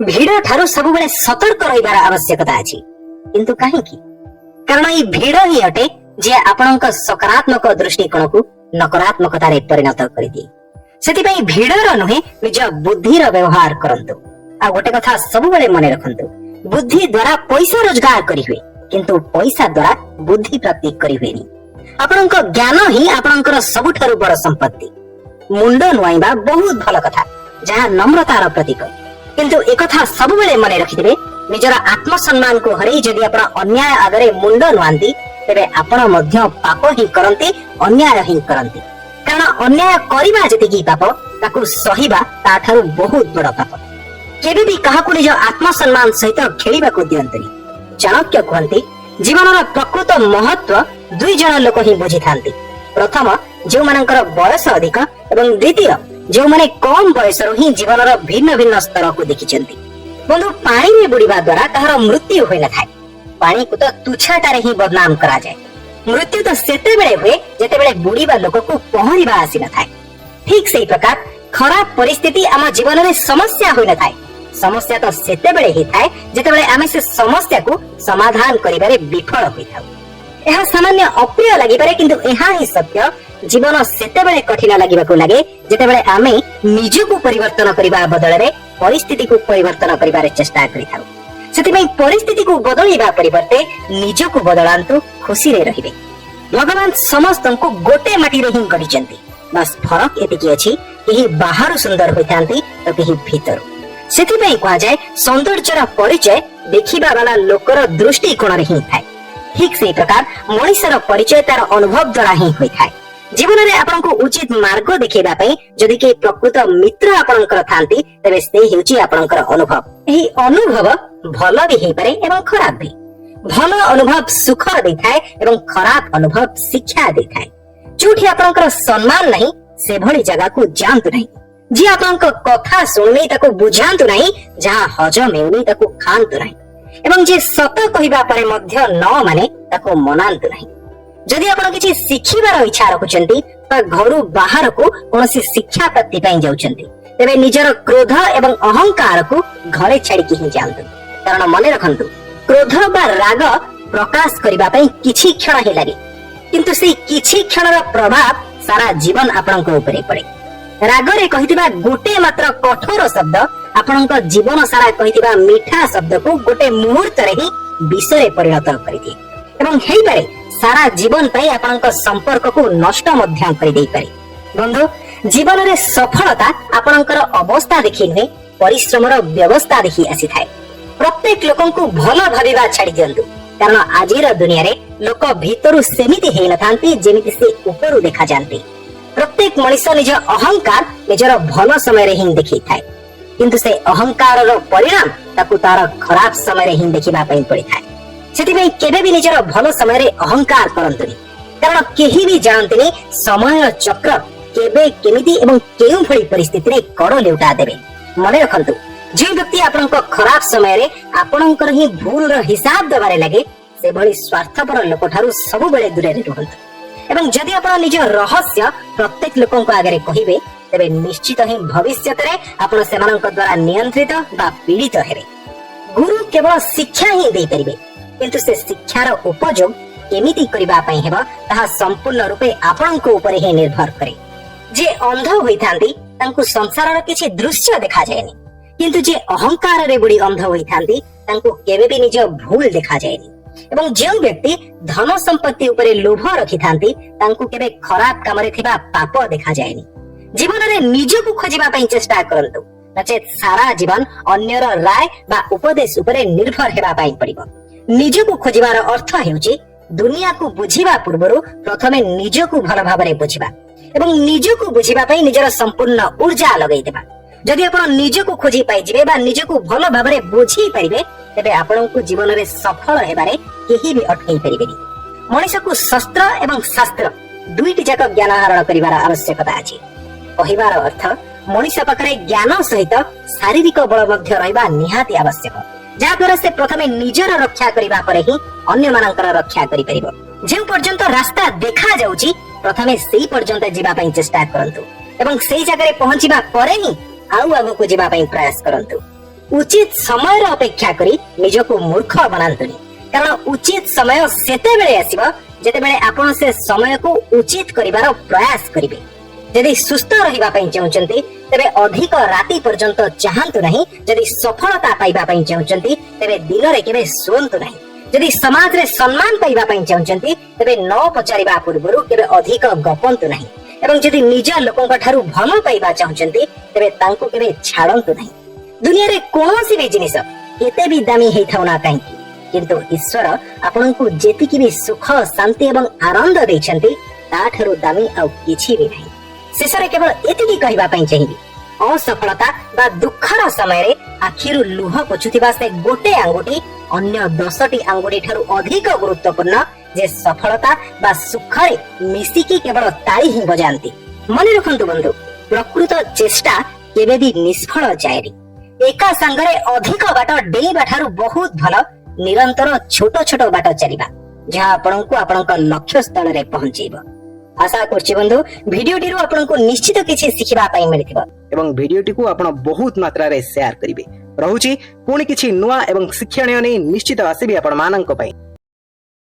ଭିଡ ଠାରୁ ସବୁବେଳେ ସତର୍କ ରହିବାର ଆବଶ୍ୟକତା ଅଛି। କିନ୍ତୁ କାହିଁକି? କାରଣ ଏହି ଭିଡ ହିଁ ଅଟେ ଯେ ଆପଣଙ୍କ ସକାରାତ୍ମକ ଦୃଷ୍ଟିକୋଣକୁ ନକାରାତ୍ମକତାରେ ପରିଣତ କରିଦିଏ। ସେଥିପାଇଁ ଭିଡର ନୁହେଁ, ନିଜ ବୁଦ୍ଧିର ବ୍ୟବହାର କରନ୍ତୁ। ଆଉ ଗୋଟେ କଥା ସବୁବେଳେ ମନେ ରଖନ୍ତୁ, ବୁଦ୍ଧି ଦ୍ୱାରା ପଇସା ରୋଜଗାର କରିହୁଏ, କିନ୍ତୁ ପଇସା ଦ୍ୱାରା ବୁଦ୍ଧି ପ୍ରାପ୍ତି କରିହୁଏନି। ଆପଣଙ୍କ ଜ୍ଞାନ ହିଁ ଆପଣଙ୍କର ସବୁଠାରୁ ବଡ ସମ୍ପତ୍ତି। ମୁଣ୍ଡ ନୁଆଇବା ବହୁତ ଭଲ କଥା, ଯାହା ନମ୍ରତାର ପ୍ରତୀକ। କିନ୍ତୁ ଏକଥା ସବୁବେଳେ ମନେ ରଖିଥିବେ, ନିଜର ଆତ୍ମସମ୍ମାନକୁ ହରେଇ ଯଦି ଆପଣ ଅନ୍ୟାୟ ଆଗରେ ମୁଣ୍ଡ ନୁଆନ୍ତି, ତେବେ ଆପଣ ମଧ୍ୟ ପାପ ହିଁ କରନ୍ତି, ଅନ୍ୟାୟ ହିଁ କରନ୍ତି। କାରଣ ଅନ୍ୟାୟ କରିବା ଯେତିକି ପାପ, ତାକୁ ସହିବା ତାଠାରୁ ବହୁତ ବଡ ପାପ। କେବେ ବି କାହାକୁ ନିଜ ଆତ୍ମସମ୍ମାନ ସହିତ ଖେଳିବାକୁ ଦିଅନ୍ତୁନି। ଚାଣକ୍ୟ କୁହନ୍ତି, ଜୀବନର ପ୍ରକୃତ ମହତ୍ଵ ଦୁଇ ଜଣ ଲୋକ ହିଁ ବୁଝିଥାନ୍ତି। ପ୍ରଥମ, ଯେଉଁମାନଙ୍କର ବୟସ ଅଧିକ, ଏବଂ ଦ୍ୱିତୀୟ, ଯେଉଁମାନେ କମ ବୟସରୁ ହିଁ ଜୀବନର ଭିନ୍ନ ଭିନ୍ନ ସ୍ତରକୁ ଦେଖିଛନ୍ତି। ବନ୍ଧୁ, ପାଣିରେ ବୁଡିବା ଦ୍ୱାରା କାହାର ମୃତ୍ୟୁ ହୋଇନଥାଏ। ପାଣିକୁ ତ ତୁଚ୍ଛାଟାରେ ହିଁ ବଦନାମ କରାଯାଏ। ମୃତ୍ୟୁ ତ ସେତେବେଳେ ହୁଏ ଯେତେବେଳେ ବୁଡିବା ଲୋକକୁ ପହଁରିବା ଆସିନଥାଏ। ଠିକ ସେଇ ପ୍ରକାର ଖରାପ ପରିସ୍ଥିତି ଆମ ଜୀବନରେ ସମସ୍ୟା ହୋଇନଥାଏ। ସମସ୍ୟା ତ ସେତେବେଳେ ହେଇଥାଏ ଯେତେବେଳେ ଆମେ ସେ ସମସ୍ୟାକୁ ସମାଧାନ କରିବାରେ ବିଫଳ ହୋଇଥାଉ। ଏହା ସାମାନ୍ୟ ଅପ୍ରିୟ ଲାଗିପାରେ, କିନ୍ତୁ ଏହା ହିଁ ସତ୍ୟ। ଜୀବନ ସେତେବେଳେ କଠିନ ଲାଗିବାକୁ ଲାଗେ ଯେତେବେଳେ ଆମେ ନିଜକୁ ପରିବର୍ତ୍ତନ କରିବା ବଦଳରେ ପରିସ୍ଥିତିକୁ ପରିବର୍ତ୍ତନ କରିବାର ଚେଷ୍ଟା କରିଥାଉ। ସେଥିପାଇଁ ପରିସ୍ଥିତିକୁ ବଦଳିବା ପରିବର୍ତ୍ତେ ନିଜକୁ ବଦଳାନ୍ତୁ, ଖୁସିରେ ରହିବେ। ଭଗବାନ ସମସ୍ତଙ୍କୁ ଗୋଟେ ମାଟିରେ ହିଁ ଗଢିଛନ୍ତି। ବାସ୍ ଫରକ ଏତିକି ଅଛି, କେହି ବାହାରୁ ସୁନ୍ଦର ହୋଇଥାନ୍ତି ତ କେହି ଭିତରୁ। ସେଥିପାଇଁ କୁହାଯାଏ, ସୌନ୍ଦର୍ଯ୍ୟର ପରିଚୟ ଦେଖିବା ବାଲା ଲୋକର ଦୃଷ୍ଟିକୋଣରେ ହିଁ ଥାଏ। ଠିକ ସେଇ ପ୍ରକାର ମଣିଷର ପରିଚୟ ତାର ଅନୁଭବ ଦ୍ୱାରା ହିଁ ହୋଇଥାଏ। ଜୀବନରେ ଆପଣଙ୍କୁ ଉଚିତ ମାର୍ଗ ଦେଖେଇବା ପାଇଁ ଯଦି କେହି ପ୍ରକୃତ ମିତ୍ର ଆପଣଙ୍କର ଥାନ୍ତି, ତେବେ ସେ ହେଉଛି ଆପଣଙ୍କର ଅନୁଭବ। ଏହି ଅନୁଭବ ଭଲ ବି ହେଇପାରେ ଏବଂ ଖରାପ ବି। ଭଲ ଅନୁଭବ ସୁଖ ଦେଇଥାଏ ଏବଂ ଖରାପ ଅନୁଭବ ଶିକ୍ଷା ଦେଇଥାଏ। ଯୋଉଠି ଆପଣଙ୍କର ସମ୍ମାନ ନାହିଁ, ସେଭଳି ଜାଗାକୁ ଯାଆନ୍ତୁ ନାହିଁ। ଯିଏ ଆପଣଙ୍କ କଥା ଶୁଣୁନି, ତାକୁ ବୁଝାନ୍ତୁ ନାହିଁ। ଯାହା ହଜମ ହେଉନି, ତାକୁ ଖାଆନ୍ତୁ ନାହିଁ। ଏବଂ ଯିଏ ସତ କହିବା ପରେ ମଧ୍ୟ ନ ମାନେ, ତାକୁ ମନାନ୍ତୁ ନାହିଁ। ଯଦି ଆପଣ କିଛି ଶିଖିବାର ଇଚ୍ଛା ରଖୁଛନ୍ତି ବା ଘରୁ ବାହାରକୁ କୌଣସି ଶିକ୍ଷା ପ୍ରାପ୍ତି ପାଇଁ ଯାଉଛନ୍ତି, ତେବେ ନିଜର କ୍ରୋଧ ଏବଂ ଅହଙ୍କାରକୁ ଘରେ ଛାଡିକି ହିଁ ଯାଆନ୍ତୁ। କାରଣ ମନେ ରଖନ୍ତୁ, କ୍ରୋଧ ବା ରାଗ ପ୍ରକାଶ କରିବା ପାଇଁ କିଛି କ୍ଷଣ ହିଁ ଲାଗେ, କିନ୍ତୁ ସେଇ କିଛି କ୍ଷଣର ପ୍ରଭାବ ସାରା ଜୀବନ ଆପଣଙ୍କ ଉପରେ ପଡେ। ରାଗରେ କହିଥିବା ଗୋଟେ ମାତ୍ର କଠୋର ଶବ୍ଦ ଆପଣଙ୍କ ଜୀବନ ସାରା କହିଥିବା ମିଠା ଶବ୍ଦକୁ ଗୋଟେ ମୁହୂର୍ତ୍ତରେ ହିଁ ବିଷରେ ପରିଣତ କରିଦିଏ ଏବଂ ହେଇପାରେ ସାରା ଜୀବନ ପାଇଁ ଆପଣଙ୍କ ସମ୍ପର୍କକୁ ନଷ୍ଟ ମଧ୍ୟ କରିଦେଇପାରେ। ବନ୍ଧୁ, ଜୀବନରେ ସଫଳତା ଆପଣଙ୍କର ଅବସ୍ଥା ଦେଖି ନୁହେଁ, ପରିଶ୍ରମର ବ୍ୟବସ୍ଥା ଦେଖି ଆସିଥାଏ। ପ୍ରତ୍ୟେକ ଲୋକଙ୍କୁ ଭଲ ଭାବିବା ଛାଡି ଦିଅନ୍ତୁ, କାରଣ ଆଜିର ଦୁନିଆରେ ଲୋକ ଭିତରୁ ସେମିତି ହେଇନଥାନ୍ତି ଯେମିତି ସେ ଉପରୁ ଦେଖାଯାଆନ୍ତି। ପ୍ରତ୍ୟେକ ମଣିଷ ନିଜ ଅହଙ୍କାର ନିଜର ଭଲ ସମୟରେ ହିଁ ଦେଖେଇଥାଏ, କିନ୍ତୁ ସେ ଅହଙ୍କାରର ପରିଣାମ ତାକୁ ତାର ଖରାପ ସମୟରେ ହିଁ ଦେଖିବା ପାଇଁ ପଡିଥାଏ। ସେଥିପାଇଁ କେବେ ବି ନିଜର ଭଲ ସମୟରେ ଅହଙ୍କାର କରନ୍ତୁନି, କାରଣ କେହି ବି ଜାଣନ୍ତିନି ସମୟ ଚକ୍ର କେବେ କେମିତି ଏବଂ କେଉଁ ଭଳି ପରିସ୍ଥିତିରେ କଡ଼ ଲେଉଟା ଦେବେ। ମନେ ରଖନ୍ତୁ, ଯେଉଁ ବ୍ୟକ୍ତି ଆପଣଙ୍କ ଖରାପ ସମୟରେ ଆପଣଙ୍କର ହିଁ ଭୁଲର ହିସାବ ଦେବାରେ ଲାଗେ, ସେଭଳି ସ୍ୱାର୍ଥପର ଲୋକଠାରୁ ସବୁବେଳେ ଦୂରରେ ରୁହନ୍ତୁ। ଏବଂ ଯଦି ଆପଣ ନିଜ ରହସ୍ୟ ପ୍ରତ୍ୟେକ ଲୋକଙ୍କ ଆଗରେ କହିବେ, ତେବେ ନିଶ୍ଚିତ ହିଁ ଭବିଷ୍ୟତରେ ଆପଣ ସେମାନଙ୍କ ଦ୍ୱାରା ନିୟନ୍ତ୍ରିତ ବା ପୀଡିତ ହେବେ। ଗୁରୁ କେବଳ ଶିକ୍ଷା ହିଁ ଦେଇପାରିବେ, କିନ୍ତୁ ସେ ଶିକ୍ଷାର ଉପଯୋଗ କେମିତି କରିବା ପାଇଁ ହେବ, ତାହା ସମ୍ପୂର୍ଣ୍ଣ ରୂପେ ଆପଣଙ୍କ ଉପରେ ହିଁ ନିର୍ଭର କରେ। ଯେ ଅନ୍ଧ ହୋଇଥାନ୍ତି, ତାଙ୍କୁ ସଂସାରର କିଛି ଦୃଶ୍ୟ ଦେଖାଯାଏନି, କିନ୍ତୁ ଯେ ଅହଙ୍କାରରେ ବୁଡି ଅନ୍ଧ ହୋଇଥାନ୍ତି, ତାଙ୍କୁ କେବେ ବି ନିଜ ଭୁଲ ଦେଖାଯାଏନି। ଏବଂ ଯେଉଁ ବ୍ୟକ୍ତି ଧନ ସମ୍ପତ୍ତି ଉପରେ ଲୋଭ ରଖିଥାନ୍ତି, ତାଙ୍କୁ କେବେ ଖରାପ କାମରେ ଥିବା ପାପ ଦେଖାଯାଏନି। ଜୀବନରେ ନିଜକୁ ଖୋଜିବା ପାଇଁ ଚେଷ୍ଟା କରନ୍ତୁ, ନଚେତ ସାରା ଜୀବନ ଅନ୍ୟର ରାୟ ବା ଉପଦେଶ ଉପରେ ନିର୍ଭର ହେବା ପାଇଁ ପଡିବ। ନିଜକୁ ଖୋଜିବାର ଅର୍ଥ ହେଉଛି ଦୁନିଆକୁ ବୁଝିବା ପୂର୍ବରୁ ପ୍ରଥମେ ନିଜକୁ ଭଲ ଭାବରେ ବୁଝିବା ଏବଂ ନିଜକୁ ବୁଝିବା ପାଇଁ ନିଜର ସମ୍ପୂର୍ଣ୍ଣ ଊର୍ଜା ଲଗାଇଦେବା। ଯଦି ଆପଣ ନିଜକୁ ଖୋଜି ପାଇଯିବେ ବା ନିଜକୁ ଭଲ ଭାବରେ ବୁଝି ପାରିବେ, ତେବେ ଆପଣଙ୍କୁ ଜୀବନରେ ସଫଳ ହେବାରେ କେହି ବି ଅଟକାଇ ପାରିବେନି। ମଣିଷକୁ ଶସ୍ତ୍ର ଏବଂ ଶାସ୍ତ୍ର ଦୁଇଟି ଯାକ ଜ୍ଞାନ ଆହରଣ କରିବାର ଆବଶ୍ୟକତା ଅଛି। କହିବାର ଅର୍ଥ, ମଣିଷ ପାଖରେ ଜ୍ଞାନ ସହିତ ଶାରୀରିକ ବଳ ମଧ୍ୟ ରହିବା ନିହାତି ଆବଶ୍ୟକ, ଯାହାଦ୍ୱାରା ସେ ପ୍ରଥମେ ନିଜର ରକ୍ଷା କରିବା ପରେ ହିଁ ଅନ୍ୟମାନଙ୍କର ରକ୍ଷା କରିପାରିବ। ଯେଉଁ ପର୍ଯ୍ୟନ୍ତ ରାସ୍ତା ଦେଖାଯାଉଛି, ପ୍ରଥମେ ସେଇ ପର୍ଯ୍ୟନ୍ତ ଯିବା ପାଇଁ ଚେଷ୍ଟା କରନ୍ତୁ ଏବଂ ସେଇ ଜାଗାରେ ପହଞ୍ଚିବା ପରେ ହିଁ ଆଉ ଆଗକୁ ଯିବା ପାଇଁ ପ୍ରୟାସ କରନ୍ତୁ। उचित समय अपेक्षा करी निजको मूर्ख बनातुनी कारण उचित समय सेते बेले आसीबो जेते बेले आपण से समय को उचित करिवार प्रयास करिवे। यदि सुस्थ रहिबा पई चाहुचंती तबे अधिक राति पर्यंत चाहंतु नहीं। यदि सफलता पाइबा पई चाहुचंती तबे दिन रे केबे सोंतु नहीं। यदि समाज रे सम्मान पाइबा पई चाहुचंती तबे न पचारिबा पूर्वरु केबे अधिक गपंतु नहीं। एवं यदि निज लोकंक ठारू भलो पाइबा चाहुचंती तबे तांको केबे छाडंतु नहीं। दुनिया रे कोनोसी भी जिनिस केते भी दामी हेथाउ ना काहे किंतु ईश्वर आपनकु जेतिकी भी सुख शांति एवं आनंद दैछंती ता ठारू दामी आ किछि भी नहीं। शेषरे केवल एतिकी कहबा पई चाहिबी असफलता बा दुखर समय रे आखिरु लुह पोछुथिबा से गोटे आंगुठी अन्य 10टी आंगुठी ठारू अधिक गुरुत्वपूर्ण जे सफलता बा सुखरे मिसिकी केवल ताली ही बजांती। मने रखंतु बंधु प्रकृत चेष्टा केबे भी निष्फल जायरी। एका संगरे अधिक बाट डेइबा ठारू बहुत भलो निरंतर छोट छोट बाट चलिबा जहा आपनकु आपनक लक्ष्य स्थल रे पहुंचीबो। आशा करछि बंधु भिडियोटी रु आपनकु निश्चित किछि सिखिबा पई मिलिथिबो एवं भिडियोटी को आपण बहुत मात्रा रे शेयर करिवे। रहुछि पुणी किछि नुवा एवं शिक्षणीय नै निश्चित आसीबे आपण मानक पई।